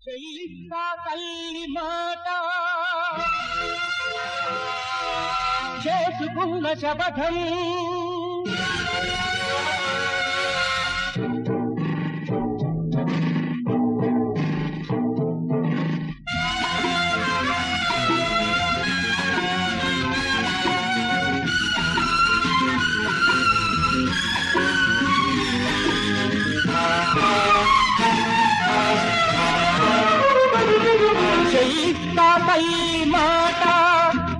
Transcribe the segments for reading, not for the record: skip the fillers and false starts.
చెల్లిస్తా తల్లి మాట చేసుకున్న శపథం తల్లి మాట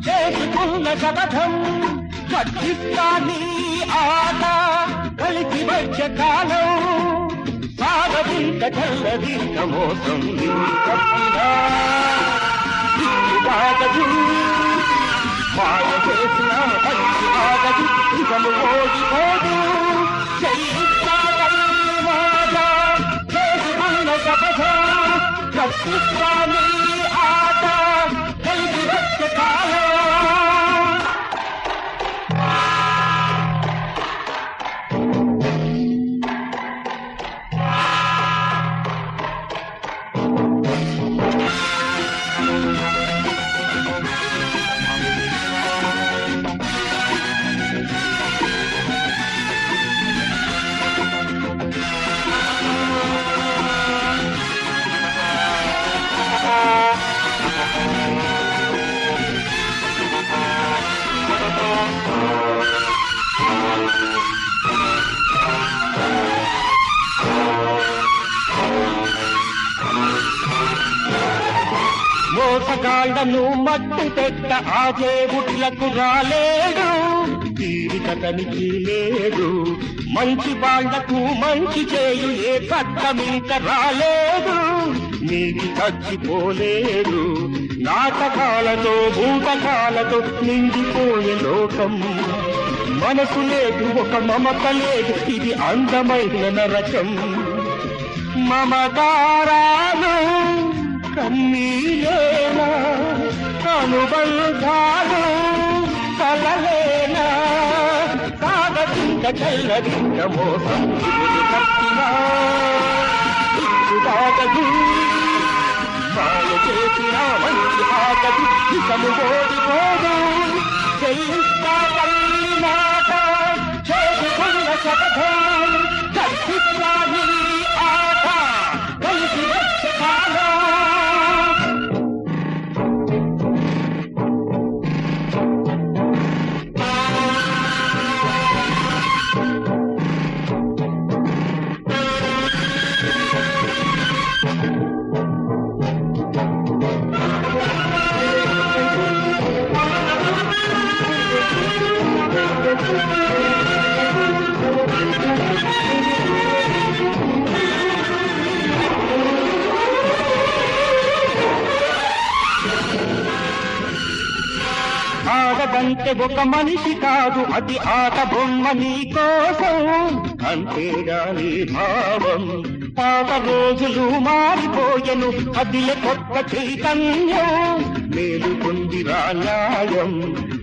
చేసుకున్న శపథం కట్టిస్తా నీ ఆట కలిసి వచ్చే కాలం సాగదింక చల్లదింక మోసం ఆగదు మాయ చేసిన మంచి ఆగదు ఇకను ఓడిపోదు చెల్లిస్తా తల్లి మాట చేసుకున్న శపథం కట్టిస్తా నీ ఆట కలిసి వచ్చే కాలం మోసగాళ్లను మట్టు పెట్ట ఆ దేవుళ్లకు రాలేడు తీరికతనికి లేడు మంచి వాళ్లకు మంచి చేయు ఏ చట్టమింక రాలేదు నీకు చచ్చిపోలేడు నాటకాలతో భూతకాలతో నిండిపోయే లోకం మనసు లేదు ఒక మమత లేదు ఇది అందమైన నరకం మమకారాలు కన్నీలేనా అనుబంధాలు కలలేనా సాగతింక చల్లదింక మోసం కట్టినా ఇచ్చుదాగదు మాయ చేసిన మంచి ఆగదు ఇకము ఓడిపోదు చెల్లిస్తా తల్లి మాట చేసుకున్న శపథం కట్టిస్తా నీ ఆట కలిసి వచ్చే కాలం ఆడదంటే ఒక మనిషి కాదు అది ఆట బొమ్మ నీ కోసం అంతేగా నీ భావం పాత రోజులు మారిపోయెను అదిలే కొత్త చైతన్యం మేలుకొందిరా న్యాయం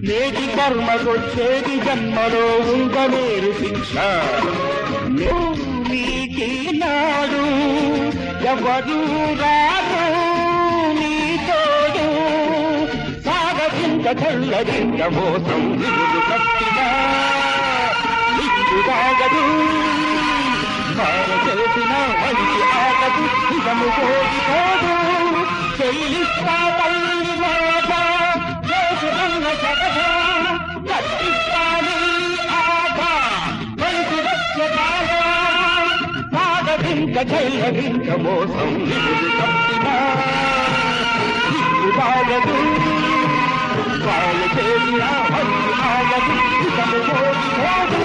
నేటి కర్మకొచ్చేది జన్మలో ఉండలేరు శిక్ష నీకీనాడు ఎవరు రాదు నీ తోడు చల్లదింక మోసం విరులు కట్టినా ఇచ్చుదాగదు మాయ చేసిన మంచి ఆగదు ఇదము ఓడిపోదు చెల్లిస్తా తల్లి మాట చేసుకున్న శపథం కట్టిస్తా నీ ఆట మంచి వచ్చే కాలం సాగదింక చల్లదింక మోసం విరులు కట్టినా ఇచ్చుదాగదు చేసిన మంచి ఆగదు ఇకము ఓడిపోదు